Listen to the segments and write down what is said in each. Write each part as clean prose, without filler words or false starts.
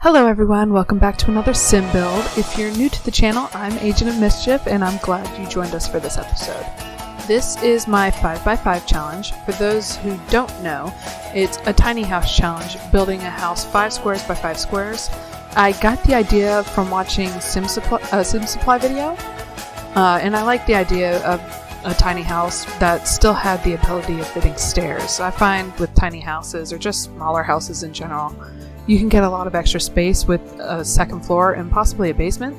Hello everyone, welcome back to another sim build. If you're new to the channel, I'm Agent of Mischief and I'm glad you joined us for this episode. This is my 5x5 challenge. For those who don't know, it's a tiny house challenge, building a house 5 squares by 5 squares. I got the idea from watching Sim Supply video, and I like the idea of a tiny house that still had the ability of fitting stairs. I find with tiny houses, or just smaller houses in general, you can get a lot of extra space with a second floor and possibly a basement.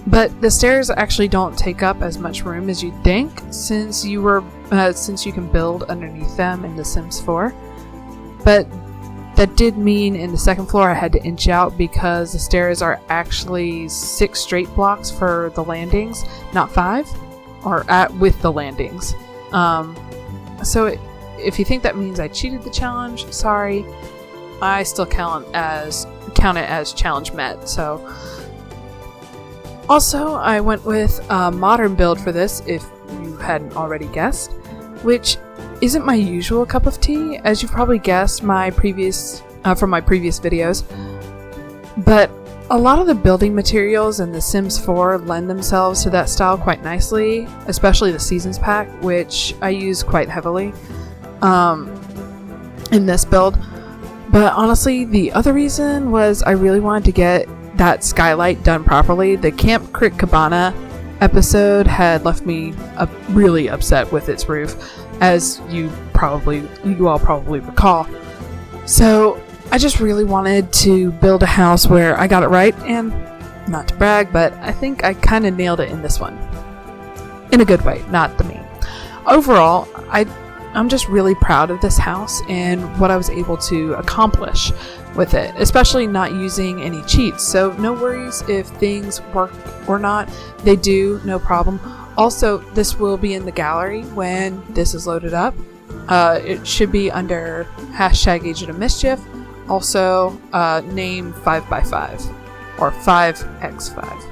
But the stairs actually don't take up as much room as you'd think, since you can build underneath them in The Sims 4. But that did mean in the second floor I had to inch out because the stairs are actually 6 straight blocks for the landings, not 5, with the landings. If you think that means I cheated the challenge, sorry. I still count it as challenge met. So, also I went with a modern build for this, if you hadn't already guessed, which isn't my usual cup of tea, as you've probably guessed from my previous videos. But a lot of the building materials in The Sims 4 lend themselves to that style quite nicely, especially the Seasons Pack, which I use quite heavily in this build. But honestly, the other reason was I really wanted to get that skylight done properly. The Camp Crick Cabana episode had left me really upset with its roof, as you all probably recall. So I just really wanted to build a house where I got it right, and not to brag, but I think I kind of nailed it in this one. In a good way, not the mean. Overall, I'm just really proud of this house and what I was able to accomplish with it, especially not using any cheats. So no worries if things work or not. They do, no problem. Also, this will be in the gallery when this is loaded up. It should be under #AgentofMischief. Also, name 5x5 or 5x5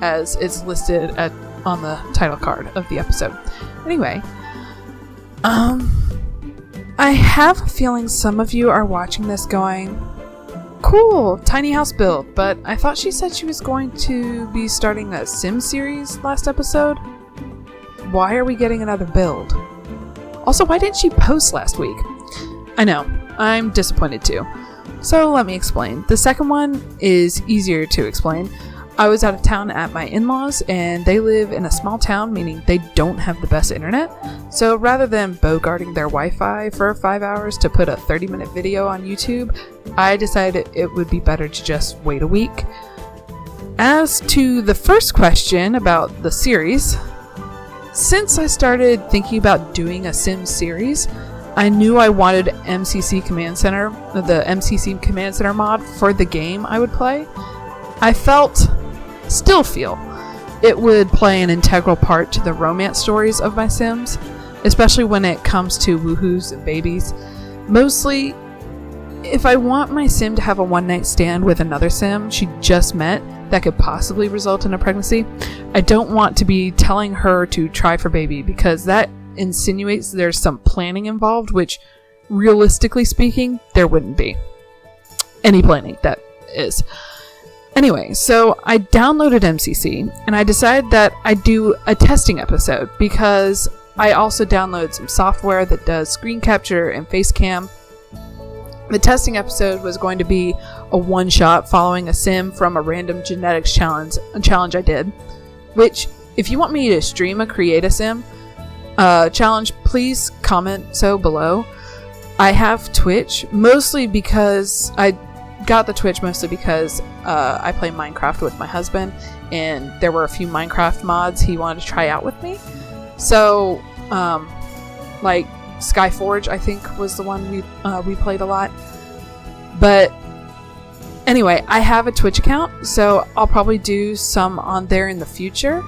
as it's listed on the title card of the episode. Anyway, I have a feeling some of you are watching this going, cool, tiny house build, but I thought she said she was going to be starting a Sim series last episode. Why are we getting another build? Also, why didn't she post last week? I know, I'm disappointed too. So let me explain. The second one is easier to explain. I was out of town at my in-laws, and they live in a small town, meaning they don't have the best internet. So rather than bogarting their Wi-Fi for 5 hours to put a 30-minute video on YouTube, I decided it would be better to just wait a week. As to the first question about the series, since I started thinking about doing a Sim series, I knew I wanted the MCC Command Center mod for the game I would play. I still feel it would play an integral part to the romance stories of my Sims, especially when it comes to woohoos and babies. Mostly, if I want my Sim to have a one-night stand with another Sim she just met that could possibly result in a pregnancy, I don't want to be telling her to try for baby, because that insinuates there's some planning involved, which, realistically speaking, there wouldn't be any planning, that is. Anyway, so I downloaded MCC, and I decided that I'd do a testing episode, because I also downloaded some software that does screen capture and face cam. The testing episode was going to be a one-shot following a Sim from a random genetics challenge I did, which, if you want me to stream a Create a Sim challenge, please comment so below. I have Twitch, mostly because I got the Twitch mostly because I play Minecraft with my husband, and there were a few Minecraft mods he wanted to try out with me. So, like Skyforge, I think, was the one we played a lot. But anyway, I have a Twitch account, so I'll probably do some on there in the future.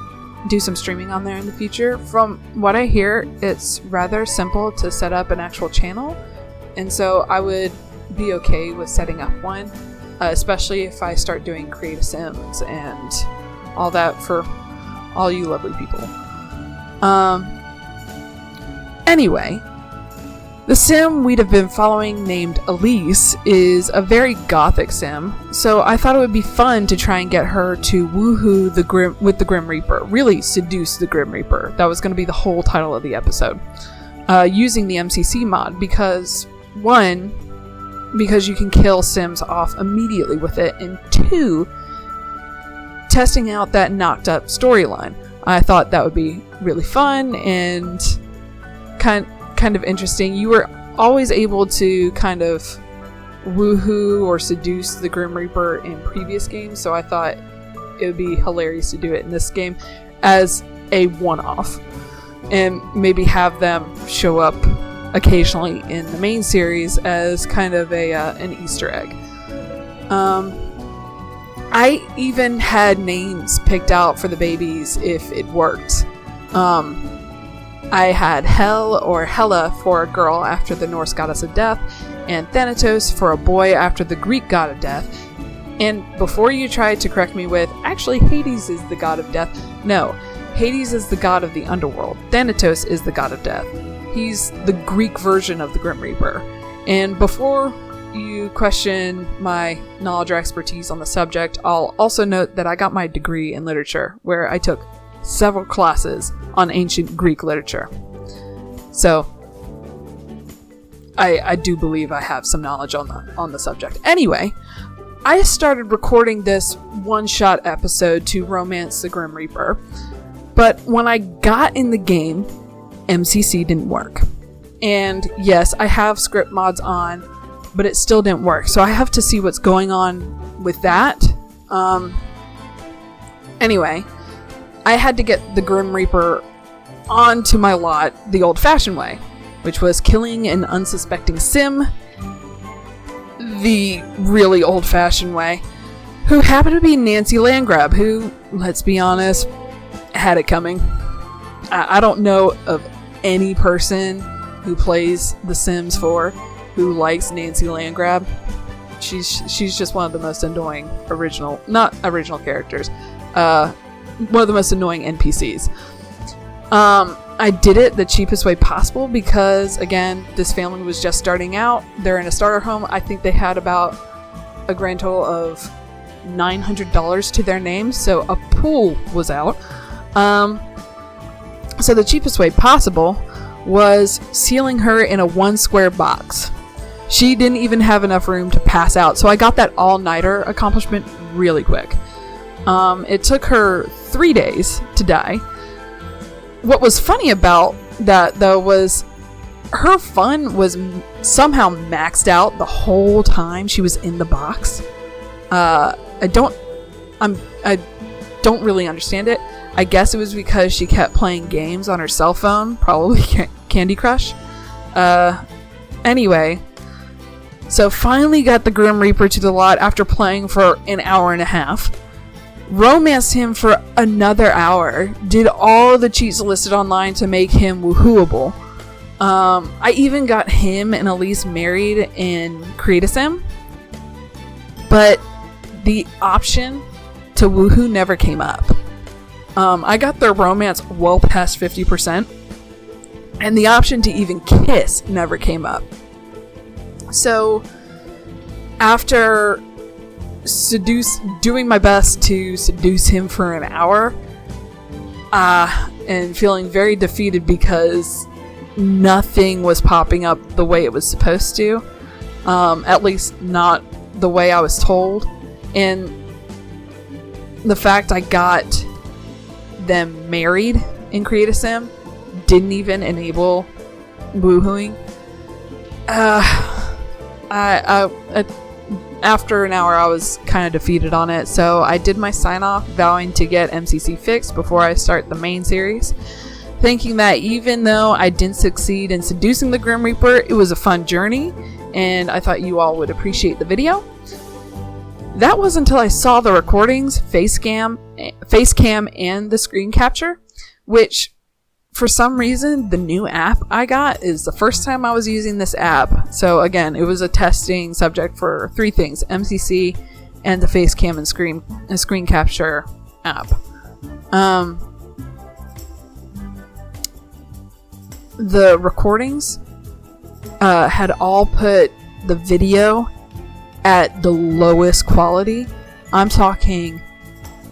Do some streaming on there in the future. From what I hear, it's rather simple to set up an actual channel, and so I would be okay with setting up one, especially if I start doing Create Sims and all that for all you lovely people. Anyway, The sim we'd have been following, named Elise, is a very gothic sim, so I thought it would be fun to try and get her to woohoo with the Grim Reaper, really seduce the Grim Reaper. That was going to be the whole title of the episode. Using the MCC mod, because you can kill sims off immediately with it, and 2, testing out that knocked up storyline. I thought that would be really fun and kind of interesting. You were always able to kind of woohoo or seduce the Grim Reaper in previous games, so I thought it would be hilarious to do it in this game as a one-off, and maybe have them show up occasionally in the main series as kind of an Easter egg. I even had names picked out for the babies if it worked. I had Hel or Hela for a girl after the Norse goddess of death, and Thanatos for a boy after the Greek god of death. And before you try to correct me with, actually Hades is the god of death, no, Hades is the god of the underworld. Thanatos is the god of death. He's the Greek version of the Grim Reaper. And before you question my knowledge or expertise on the subject, I'll also note that I got my degree in literature, where I took several classes on ancient Greek literature. So I do believe I have some knowledge on the subject. Anyway, I started recording this one-shot episode to romance the Grim Reaper, but when I got in the game, MCC didn't work. And yes, I have script mods on, but it still didn't work, so I have to see what's going on with that. Anyway, I had to get the Grim Reaper onto my lot the old-fashioned way, which was killing an unsuspecting sim the really old-fashioned way, who happened to be Nancy Landgrab, who, let's be honest, had it coming. I don't know of any person who plays The Sims 4 who likes Nancy Landgrab. She's just one of the most annoying not original characters, one of the most annoying NPCs. I did it the cheapest way possible because, again, this family was just starting out. They're in a starter home. I think they had about a grand total of $900 to their name, so a pool was out. So the cheapest way possible was sealing her in a 1 square box. She didn't even have enough room to pass out, so I got that all-nighter accomplishment really quick. It took her 3 days to die. What was funny about that, though, was her fun was somehow maxed out the whole time she was in the box. I don't really understand it. I guess it was because she kept playing games on her cell phone, probably Candy Crush. Anyway, so finally got the Grim Reaper to the lot after playing for an hour and a half. Romanced him for another hour. Did all the cheats listed online to make him woohooable. I even got him and Elise married in Create a Sim. But the option to woohoo never came up. I got their romance well past 50%. And the option to even kiss never came up. So, after doing my best to seduce him for an hour, and feeling very defeated because nothing was popping up the way it was supposed to, at least not the way I was told, and the fact I got them married in Create a Sim didn't even enable woohooing. After an hour, I was kind of defeated on it, so I did my sign-off, vowing to get MCC fixed before I start the main series, thinking that even though I didn't succeed in seducing the Grim Reaper, it was a fun journey, and I thought you all would appreciate the video. That was until I saw the recordings, face cam, and the screen capture, which, for some reason, the new app I got is the first time I was using this app. So again, it was a testing subject for 3 things: MCC and the face cam and screen capture app. The recordings, had all put the video at the lowest quality. I'm talking,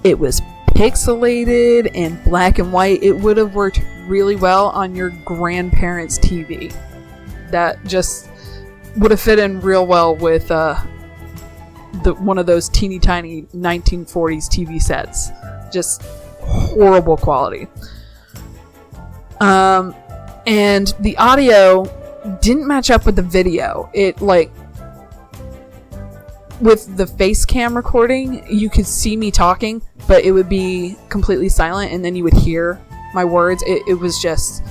it was pixelated and black and white. It would have worked really well on your grandparents' TV. That just would have fit in real well with one of those teeny tiny 1940s TV sets. Just horrible quality. And the audio didn't match up with the video. It, like, with the face cam recording, you could see me talking, but it would be completely silent, and then you would hear my words. It was just,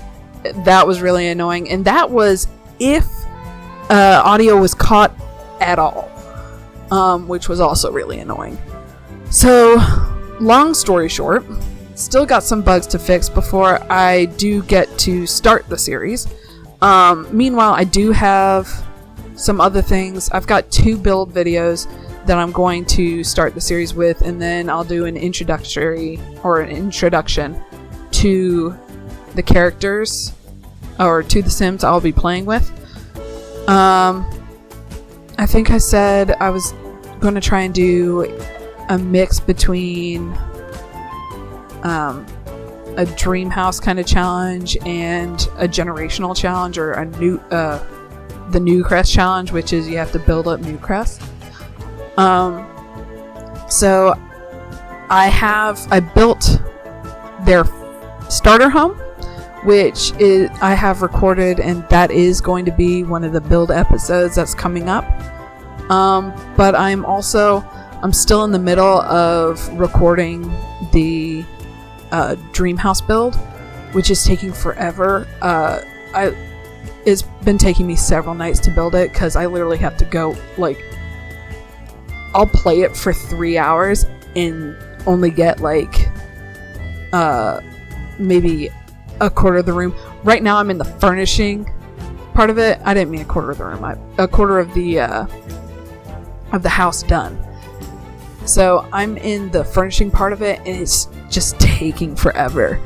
that was really annoying. And that was if audio was caught at all, which was also really annoying. So, long story short, still got some bugs to fix before I do get to start the series. Meanwhile, I do have some other things. I've got 2 build videos that I'm going to start the series with, and then I'll do an introduction to the characters, or to the Sims I'll be playing with. I think I said I was going to try and do a mix between a dream house kind of challenge and a generational challenge, or a new the new crest challenge, which is you have to build up new crests. So I built their starter home, which is I have recorded, and that is going to be one of the build episodes that's coming up. But I'm still in the middle of recording the dream house build, which is taking forever. It's been taking me several nights to build it, because I literally have to go, like, I'll play it for 3 hours and only get, like, maybe a quarter of the room. Right now I'm in the furnishing part of it. I didn't mean a quarter of the room. A quarter of the house done. So I'm in the furnishing part of it, and it's just taking forever.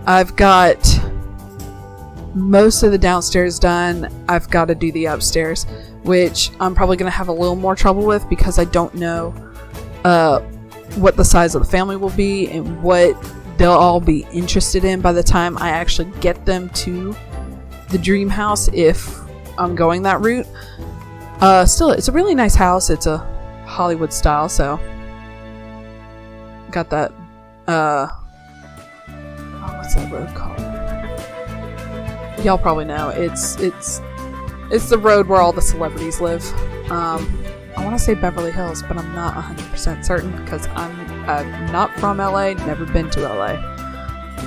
I've got most of the downstairs done. I've got to do the upstairs, which I'm probably going to have a little more trouble with, because I don't know what the size of the family will be and what they'll all be interested in by the time I actually get them to the dream house, if I'm going that route. Still, it's a really nice house. It's a Hollywood style, so got that what's that road called? Y'all probably know. It's the road where all the celebrities live. I want to say Beverly Hills, but I'm not 100% certain, because I'm not from LA, never been to LA.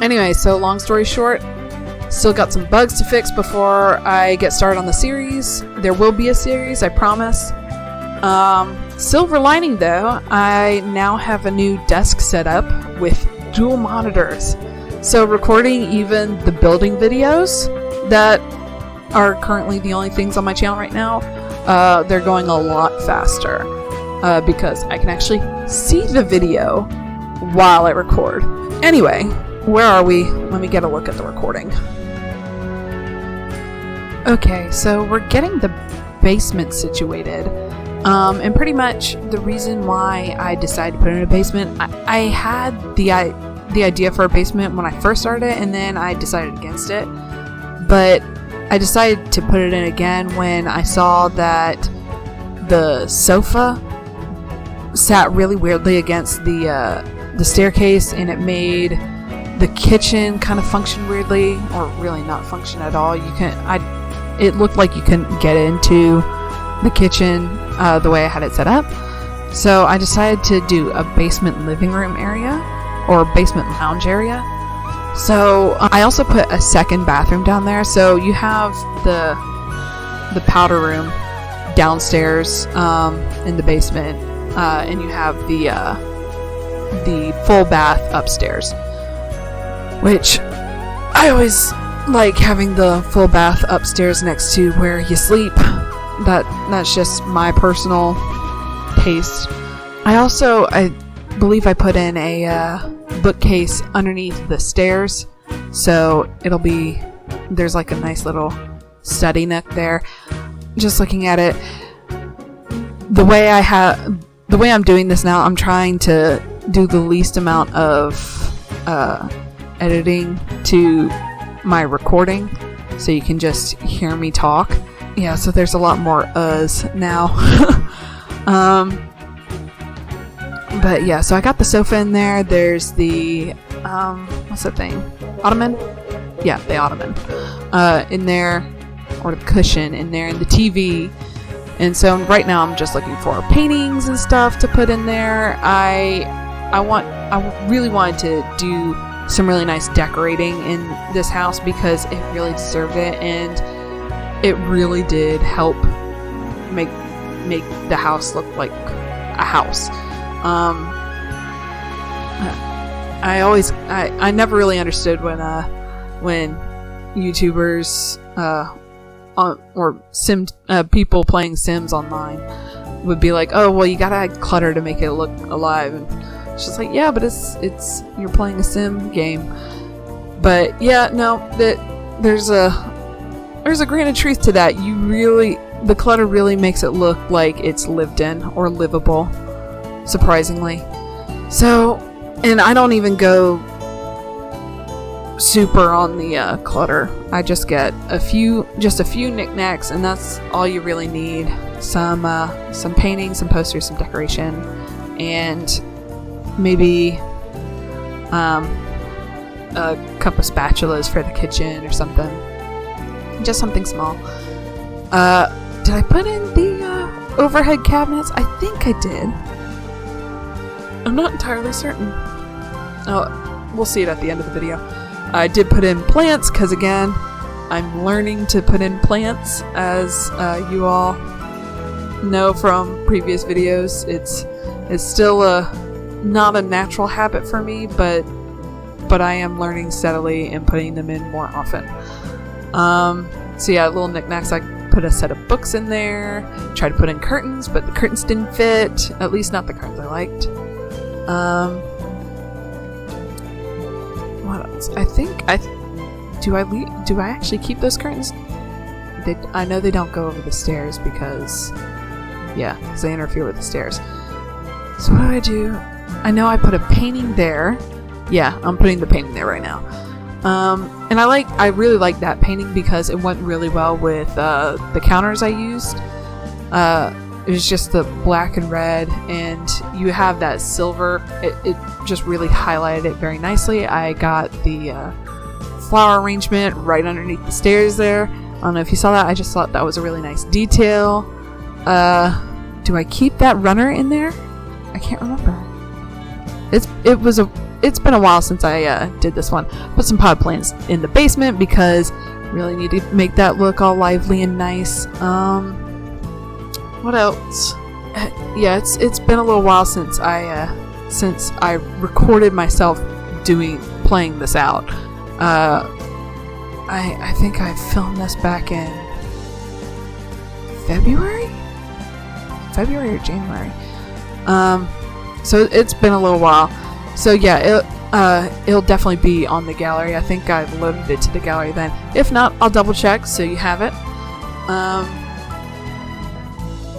Anyway, so long story short, still got some bugs to fix before I get started on the series. There will be a series, I promise. Silver lining though, I now have a new desk set up with dual monitors. So recording even the building videos that are currently the only things on my channel right now, they're going a lot faster, because I can actually see the video while I record. Anyway, where are we? Let me get a look at the recording. Okay, so we're getting the basement situated. And pretty much the reason why I decided to put it in a basement, I had the idea for a basement when I first started, and then I decided against it. But I decided to put it in again when I saw that the sofa sat really weirdly against the staircase, and it made the kitchen kind of function weirdly, or really not function at all. It looked like you couldn't get into the kitchen the way I had it set up. So I decided to do a basement living room area, or basement lounge area. So I also put a second bathroom down there. So you have the powder room downstairs in the basement, and you have the full bath upstairs, which I always like having the full bath upstairs next to where you sleep. That's just my personal taste. I believe I put in a bookcase underneath the stairs, so there's like a nice little study nook there. Just looking at it, the way I'm doing this now, I'm trying to do the least amount of editing to my recording, so you can just hear me talk. Yeah, so there's a lot more uhs now. But yeah, so I got the sofa in there. There's the what's that thing? Ottoman? Yeah, the ottoman in there, or the cushion in there, and the TV. And so right now I'm just looking for paintings and stuff to put in there. I really wanted to do some really nice decorating in this house because it really deserved it, and it really did help make the house look like a house. I never really understood when YouTubers or sim people playing Sims online would be like, oh well, you gotta add clutter to make it look alive, and it's just like, yeah, but it's you're playing a sim game. But yeah, no, that there's a grain of truth to that. The clutter really makes it look like it's lived in or livable, surprisingly. So, and I don't even go super on the clutter. I just get a few knickknacks, and that's all you really need. Some paintings, some posters, some decoration, and maybe a couple of spatulas for the kitchen or something. Just something small. Did I put in the overhead cabinets? I think I did. I'm not entirely certain. Oh, we'll see it at the end of the video. I did put in plants because, again, I'm learning to put in plants, as you all know from previous videos. It's still not a natural habit for me, but I am learning steadily and putting them in more often. So yeah, little knickknacks. I put a set of books in there. Tried to put in curtains, but the curtains didn't fit. At least not the curtains I liked. What else? I think do I actually keep those curtains? I know they don't go over the stairs because they interfere with the stairs. So what do? I know I put a painting there. Yeah, I'm putting the painting there right now. And I really like that painting because it went really well with the counters I used. It was just the black and red, and you have that silver. It just really highlighted it very nicely. I got the flower arrangement right underneath the stairs there. I don't know if you saw that. I just thought that was a really nice detail. Do I keep that runner in there? I can't remember. It's been a while since I did this one. Put some pot plants in the basement because really need to make that look all lively and nice. What else? Yeah, it's been a little while since I recorded myself playing this out. I think I filmed this back in February or January. So it's been a little while. So yeah, it'll definitely be on the gallery. I think I've loaded it to the gallery then. If not, I'll double check so you have it.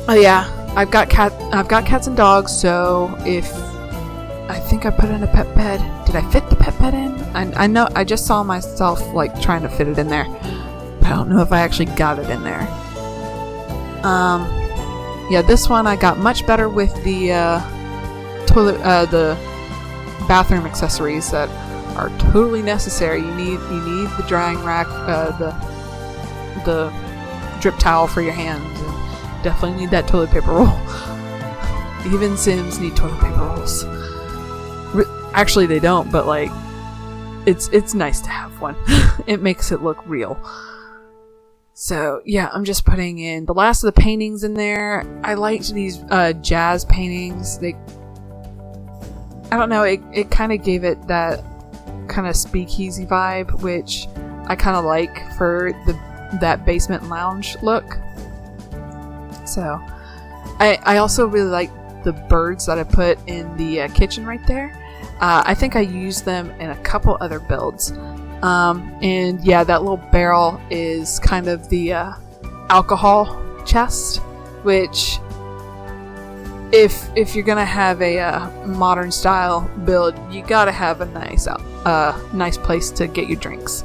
Oh yeah, I've got cats and dogs. So I think I put in a pet bed. Did I fit the pet bed in? I know I just saw myself like trying to fit it in there, but I don't know if I actually got it in there. Yeah, this one I got much better with the toilet, the bathroom accessories that are totally necessary. You need the drying rack, the drip towel for your hands, and definitely need that toilet paper roll. Even Sims need toilet paper rolls. Actually, they don't, but like, it's nice to have one. It makes it look real. So yeah, I'm just putting in the last of the paintings in there. I liked these jazz paintings. I don't know, it kind of gave it that kind of speakeasy vibe, which I kind of like for that basement lounge look. So I also really like the birds that I put in the kitchen right there. I think I used them in a couple other builds. And yeah, that little barrel is kind of the alcohol chest, which if you're gonna have a modern style build, you gotta have a nice place to get your drinks,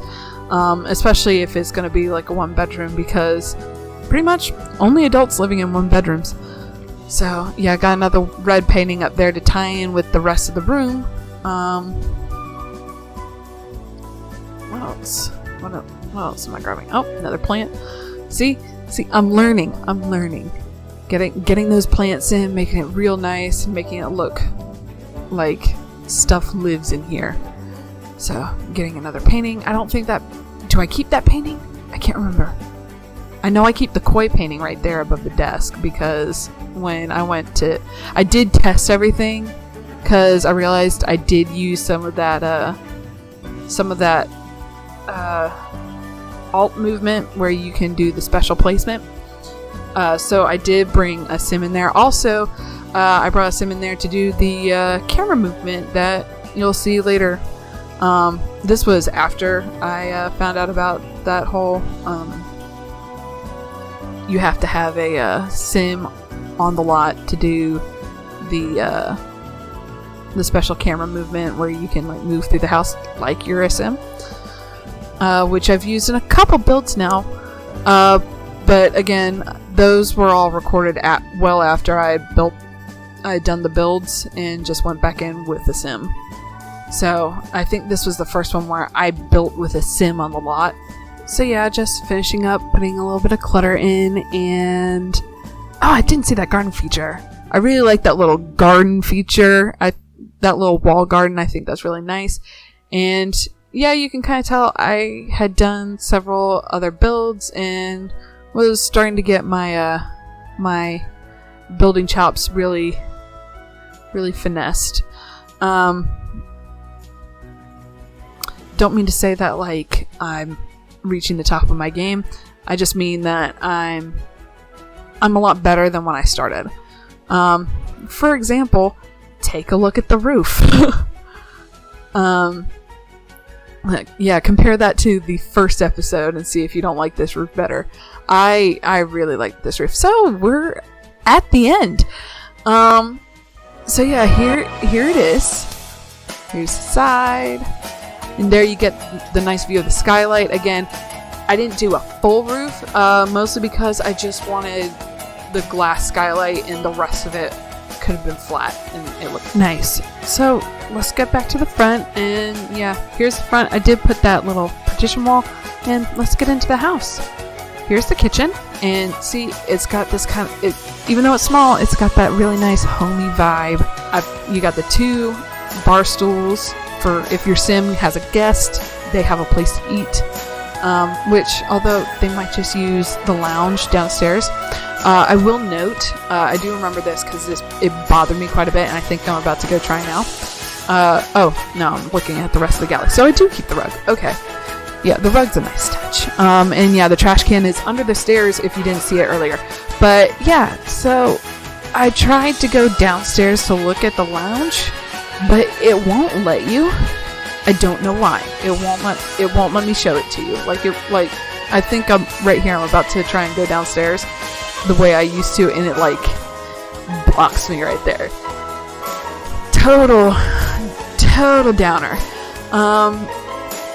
especially if it's gonna be like a 1-bedroom, because pretty much only adults living in 1-bedrooms. So yeah, I got another red painting up there to tie in with the rest of the room. What else? What else am I grabbing? Oh, another plant. See, I'm learning. Getting those plants in, making it real nice, and making it look like stuff lives in here. So, getting another painting. I don't think that... Do I keep that painting? I can't remember. I know I keep the koi painting right there above the desk, because when I did test everything, because I realized I did use some of that alt movement where you can do the special placement. So I did bring a sim in there. Also, I brought a sim in there to do the camera movement that you'll see later. This was after I found out about that whole you have to have a sim on the lot to do the special camera movement where you can like move through the house like you're a sim, which I've used in a couple builds now. But again, those were all recorded well after I had done the builds and just went back in with the sim. So I think this was the first one where I built with a sim on the lot. So yeah, just finishing up, putting a little bit of clutter in, and I didn't see that garden feature. I really like that little garden feature. That little wall garden, I think that's really nice. And yeah, you can kind of tell I had done several other builds and was starting to get my my building chops really finessed. Don't mean to say that like I'm reaching the top of my game. I just mean that I'm a lot better than when I started. For example, take a look at the roof. Yeah, compare that to the first episode and see if you don't like this roof better. I really like this roof. So we're at the end. So yeah, here it is. Here's the side, and there you get the nice view of the skylight. Again, I didn't do a full roof, mostly because I just wanted the glass skylight, and the rest of it could have been flat, and it looked nice. So let's get back to the front, and yeah, here's the front. I did put that little partition wall, and let's get into the house. Here's the kitchen, and see, it's got this kind of, even though it's small, it's got that really nice homey vibe. You got the 2 bar stools for if your sim has a guest, they have a place to eat, which, although they might just use the lounge downstairs. I will note, I do remember this because it bothered me quite a bit, and I think I'm about to go try now. Oh, no, I'm looking at the rest of the galley. So I do keep the rug. Okay. Yeah, the rug's a nice touch. And yeah, the trash can is under the stairs if you didn't see it earlier. But yeah, so I tried to go downstairs to look at the lounge, but it won't let you. I don't know why. It won't let me show it to you. I think I'm right here. I'm about to try and go downstairs the way I used to, and it like blocks me right there. Total downer.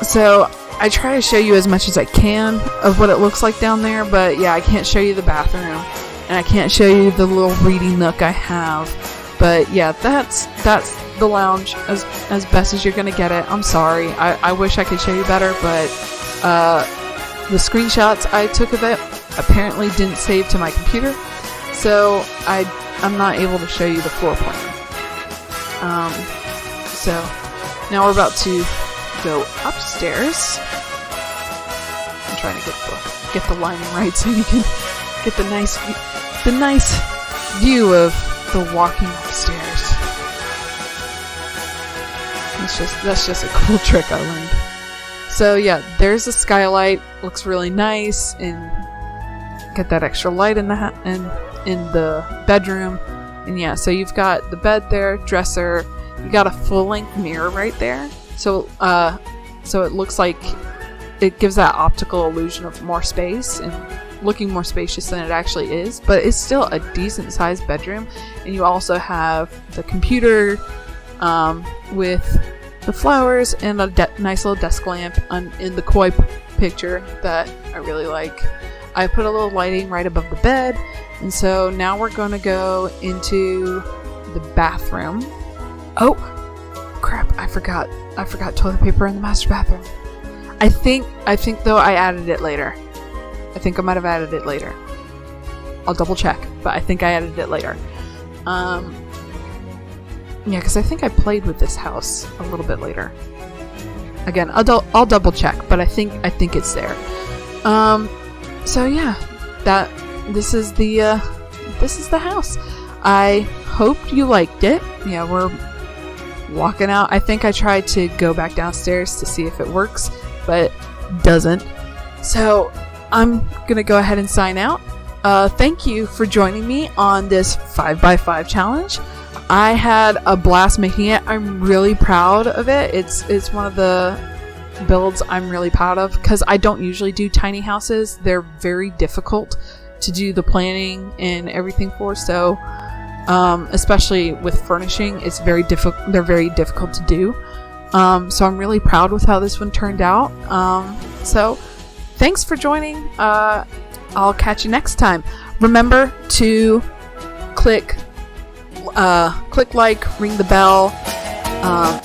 So I try to show you as much as I can of what it looks like down there, but yeah, I can't show you the bathroom, and I can't show you the little reading nook I have. But yeah, that's the lounge as best as you're gonna get it. I'm sorry. I wish I could show you better, but the screenshots I took of it apparently didn't save to my computer, so I'm not able to show you the floor plan. So now we're about to go upstairs. I'm trying to get the lighting right so you can get the nice view of the walking upstairs. That's just a cool trick I learned. So yeah, there's the skylight. Looks really nice, and get that extra light in the bedroom. And yeah, so you've got the bed there, dresser. You got a full-length mirror right there. So so it looks like it gives that optical illusion of more space and looking more spacious than it actually is, but it's still a decent sized bedroom. And you also have the computer with the flowers and a nice little desk lamp in the koi picture that I really like. I put a little lighting right above the bed, and so now we're going to go into the bathroom. Oh crap, I forgot toilet paper in the master bathroom. I think though I added it later. I think I might have added it later. I'll double check, but I think I added it later. Yeah, because I think I played with this house a little bit later. Again, I'll double check, but I think it's there. So yeah, this is the house. I hope you liked it. Yeah, we're walking out. I think I tried to go back downstairs to see if it works, but it doesn't. So I'm gonna go ahead and sign out. Thank you for joining me on this 5x5 challenge. I had a blast making it. I'm really proud of it. It's one of the builds I'm really proud of because I don't usually do tiny houses. They're very difficult to do the planning and everything for. So, especially with furnishing, it's very difficult. They're very difficult to do. So I'm really proud with how this one turned out. So thanks for joining. I'll catch you next time. Remember to click like, ring the bell,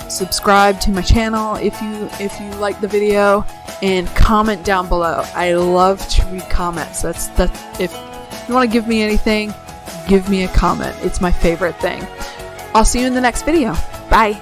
subscribe to my channel if you like the video, and comment down below. I love to read comments. That's if you want to give me anything, give me a comment. It's my favorite thing. I'll see you in the next video. Bye.